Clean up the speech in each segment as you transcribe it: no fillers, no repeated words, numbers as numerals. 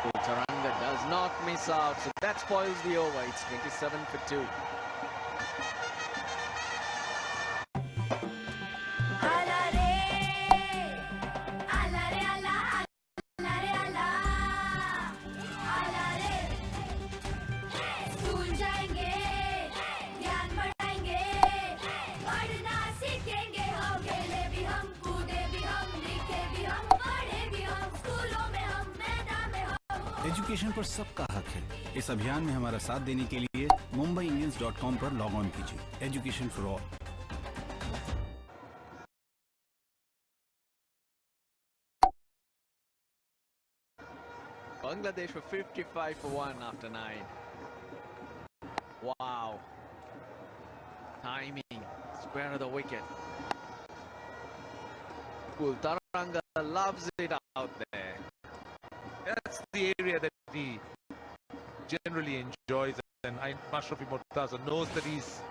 Taranga does not miss out, so that spoils the over. It's 27 for 2. Education पर सबका हक है। इस अभियान में हमारा साथ देने के लिए mumbaiindians.com पर लॉग ऑन कीजिए। Education for all. Bangladesh for 55 for 1 after 9. Wow. Timing. Square of the wicket. Taranga loves it out there. That's the area that he generally enjoys, and Mashrafi Mortaza knows that he's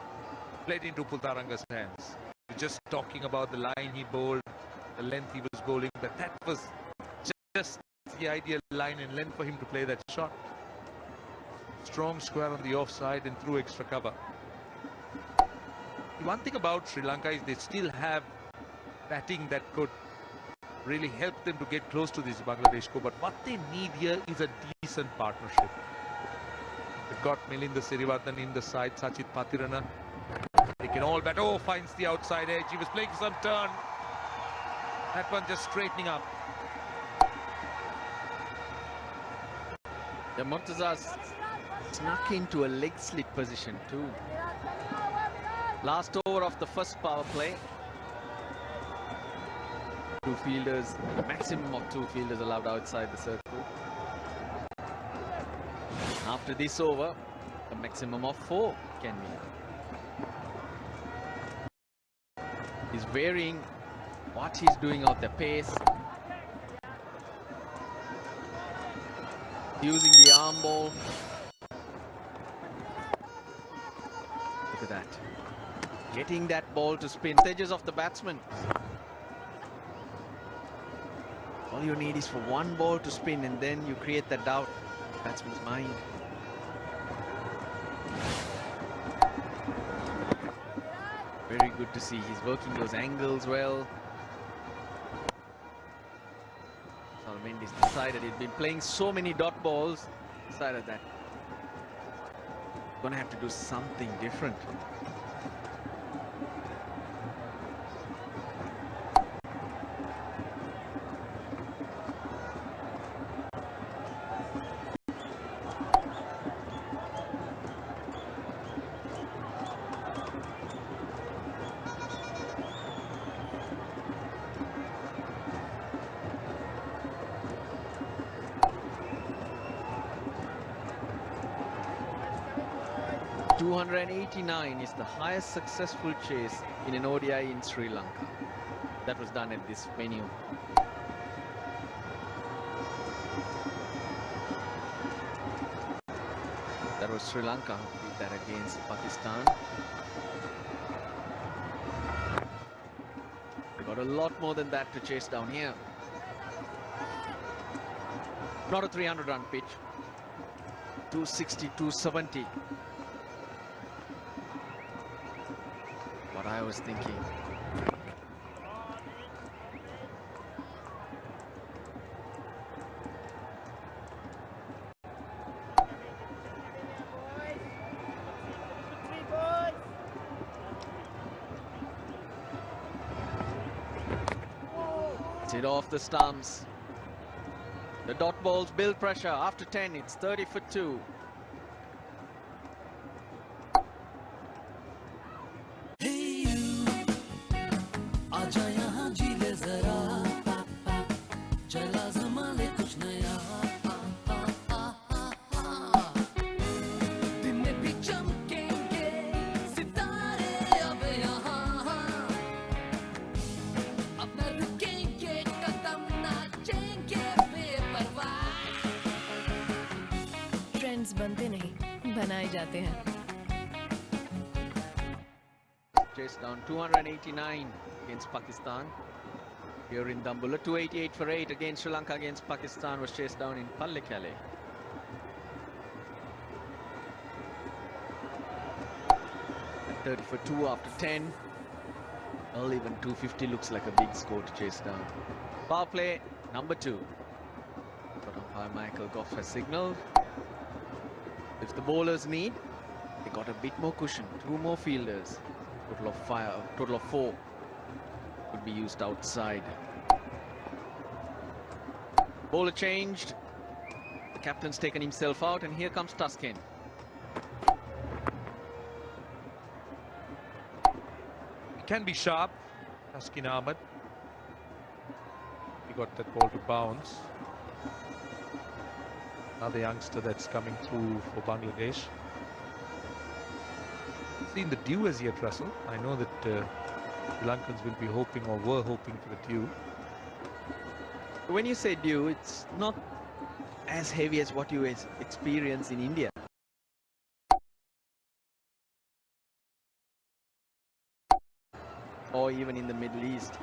played into Pultaranga's hands. We're just talking about the line he bowled, the length he was bowling, but that was just the ideal line and length for him to play that shot. Strong square on the offside and through extra cover. The one thing about Sri Lanka is they still have batting that could really help them to get close to this Bangladesh score, but what they need here is a decent partnership. They've got Milinda Sirivardhan in the side, Sachit Patirana. They can all bat. Oh, finds the outside edge. He was playing some turn. That one just straightening up. The Murtaza's snuck into a leg slip position too. Last over of the first power play. Two fielders, a maximum of 2 fielders allowed outside the circle. After this over, a maximum of 4 can be. He's varying what he's doing out the pace. Using the arm ball. Look at that. Getting that ball to spin. Edges of the batsman. All you need is for one ball to spin, and then you create that doubt in the batsman's mind. Very good to see. He's working those angles well. Mendy's decided he'd been playing so many dot balls. Decided that gonna have to do something different. .289 is the highest successful chase in an ODI in Sri Lanka. That was done at this venue. That was Sri Lanka who did that against Pakistan. They got a lot more than that to chase down here. Not a 300-run pitch. 260, 270. What I was thinking. It's it off the stumps. The dot balls build pressure. After 10, it's 30 for 2. बनते नहीं बनाए जाते हैं. Chase down 289 against Pakistan. Here in Dambulla, 288 for 8 against Sri Lanka against Pakistan was chased down in Pallekele. And 30 for 2 after 10. Well, even 250 looks like a big score to chase down. Power play number 2. But umpire Michael Goff has signaled. If the bowlers need, they got a bit more cushion. 2 more fielders. Total of 4 could be used outside. Bowler changed. The captain's taken himself out, and here comes Tuskin. He can be sharp, Tuskin Ahmed. He got that ball to bounce. Another youngster that's coming through for Bangladesh. Seen the due as yet, Russell. I know that Sri Lankans will be hoping, or were hoping, for the due. When you say due, it's not as heavy as what you experience in India. Or even in the Middle East.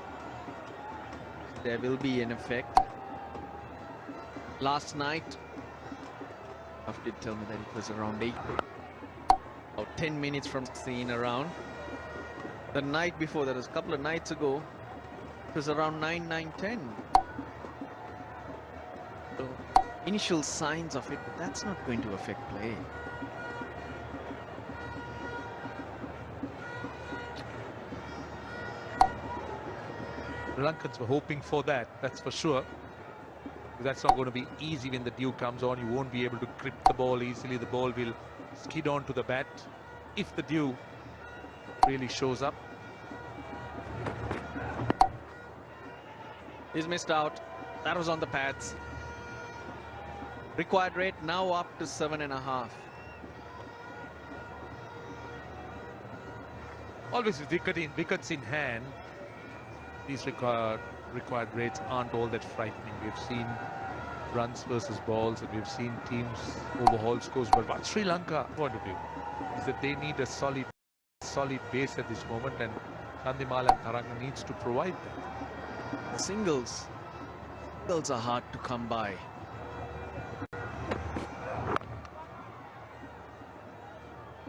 There will be an effect. Last night, Raf did tell me that it was around 8. About 10 minutes from seeing around. The night before, that was a couple of nights ago, it was around 9:10. So, initial signs of it, but that's not going to affect play. The Lankans were hoping for that, that's for sure. That's not going to be easy when the dew comes on. You won't be able to grip the ball easily. The ball will skid onto the bat if the dew really shows up. He's missed out. That was on the pads. Required rate now up to 7.5. Always with wickets in hand, these required rates aren't all that frightening. We've seen runs versus balls, and we've seen teams overhaul scores. But what Sri Lanka point of view is that they need a solid base at this moment, and Chandimal and Tharanga needs to provide that. The singles are hard to come by.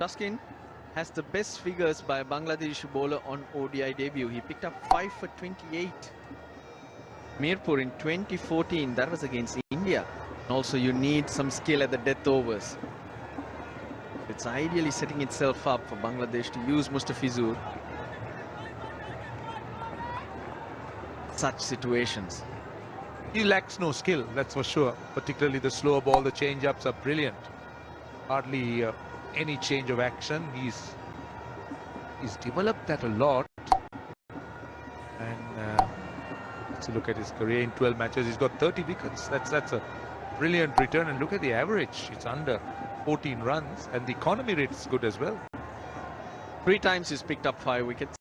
Tuskin has the best figures by a Bangladeshi bowler on ODI debut. He picked up 5 for 28. Mirpur in 2014, that was against India. Also, you need some skill at the death overs. It's ideally setting itself up for Bangladesh to use Mustafizur. Such situations. He lacks no skill, that's for sure. Particularly the slower ball, the change-ups are brilliant. Hardly any change of action. He's developed that a lot. And let's look at his career. In 12 matches, he's got 30 wickets. That's a brilliant return. And look at the average. It's under 14 runs, and the economy rate is good as well. 3 times he's picked up 5 wickets.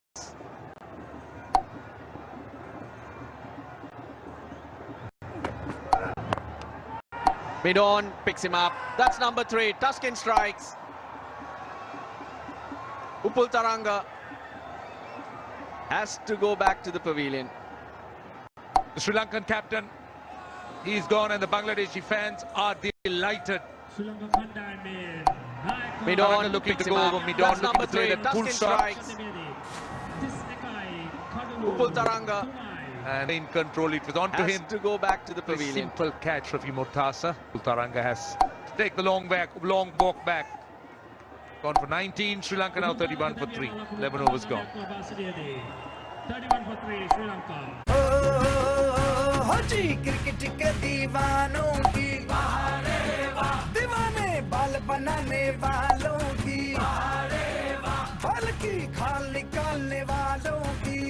Mid-on picks him up. That's number 3. Tuskin strikes. Upul Taranga has to go back to the pavilion. The Sri Lankan captain, he's gone, and the Bangladeshi fans are delighted. Mid-on looking picks to him go up. over Mid-on, That's looking number to play 3. that pull Tuskin shot. strikes. Upul Taranga And in control, it was on to has him. to go back to the A pavilion. simple catch from Murtasa. Taranga has to take the long walk back. Gone for 19. Sri Lanka now 31 for 3. 11 overs gone. 31 for 3, Sri Lanka. जी cricket के दीवानों की दीवाने बाल बनाने वालों की बाल की खाल निकालने वालों की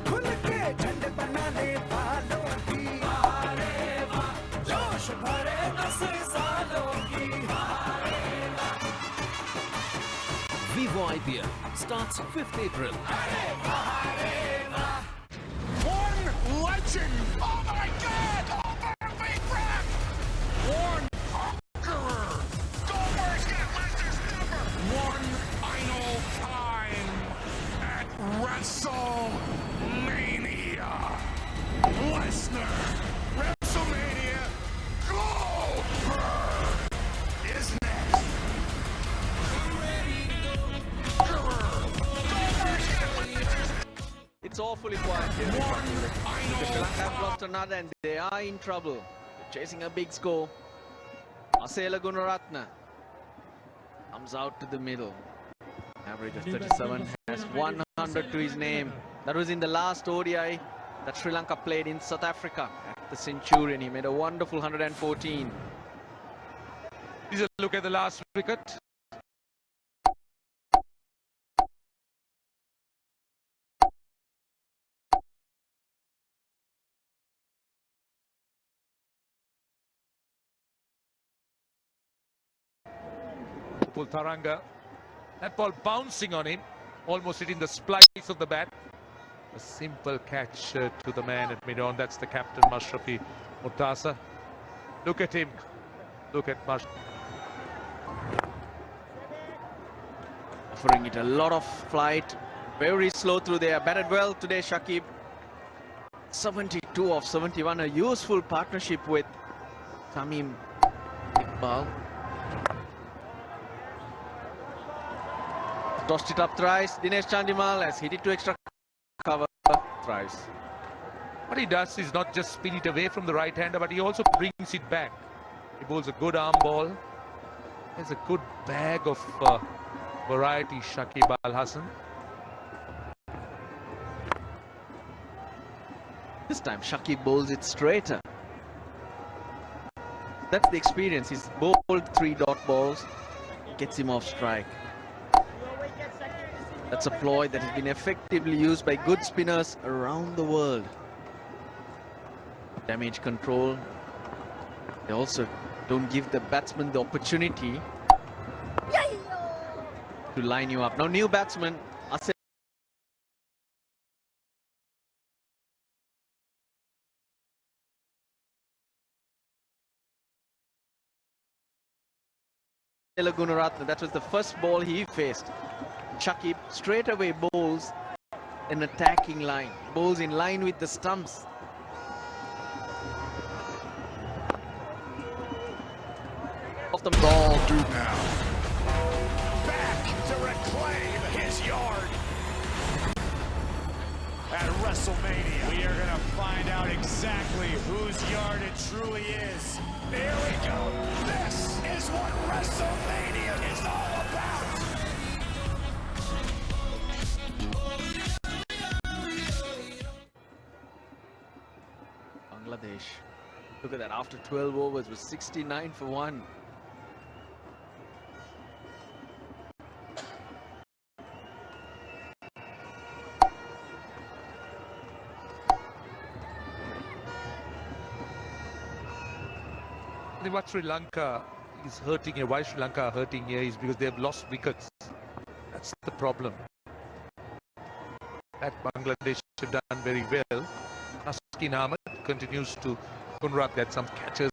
खुल के झंड बनाने वालों की जोश भरे 10 सालों की Vivo IPL starts 5th April. One legend! Oh my God! Over Big Ram! One conqueror! Goldberg's got Lesnar's number! One final time at WrestleMania! It's awfully quiet here. Sri Lanka have lost another and they are in trouble. They're chasing a big score. Asela Gunaratne comes out to the middle. Average of 37, has 100 to his name. That was in the last ODI that Sri Lanka played in South Africa at the Centurion. He made a wonderful 114. Here's a look at the last wicket. Taranga, that ball bouncing on him, almost hitting the splice of the bat. A simple catch to the man at mid-on. That's the captain, Mashrafi Murtasa. Look at him. Look at Mashrafi. Offering it a lot of flight. Very slow through there. Batted well today, Shakib. 72 of 71. A useful partnership with Tamim Iqbal. Tossed it up thrice. Dinesh Chandimal has hit it to extra cover thrice. What he does is not just spin it away from the right-hander, but he also brings it back. He bowls a good arm ball. There's a good bag of variety, Shakib Al Hasan. This time Shakib bowls it straighter. That's the experience. He's bowled 3 dot balls. Gets him off strike. That's a ploy that has been effectively used by good spinners around the world. Damage control. They also don't give the batsman the opportunity to line you up. Now new batsman, Asela Gunaratne. That was the first ball he faced. Shakib straight away bowls an attacking line, bowls in line with the stumps. Off the ball Do now. Back to reclaim his yard. At WrestleMania, we are going to find out exactly whose yard it truly is. Here we go. This is what WrestleMania is all about. Bangladesh. Look at that, after 12 overs was 69 for 1. I think what Sri Lanka is hurting here, why Sri Lanka are hurting here is because they have lost wickets. That's the problem. That Bangladesh have done very well. Naskin Ahmed continues to Kunrat, that some catches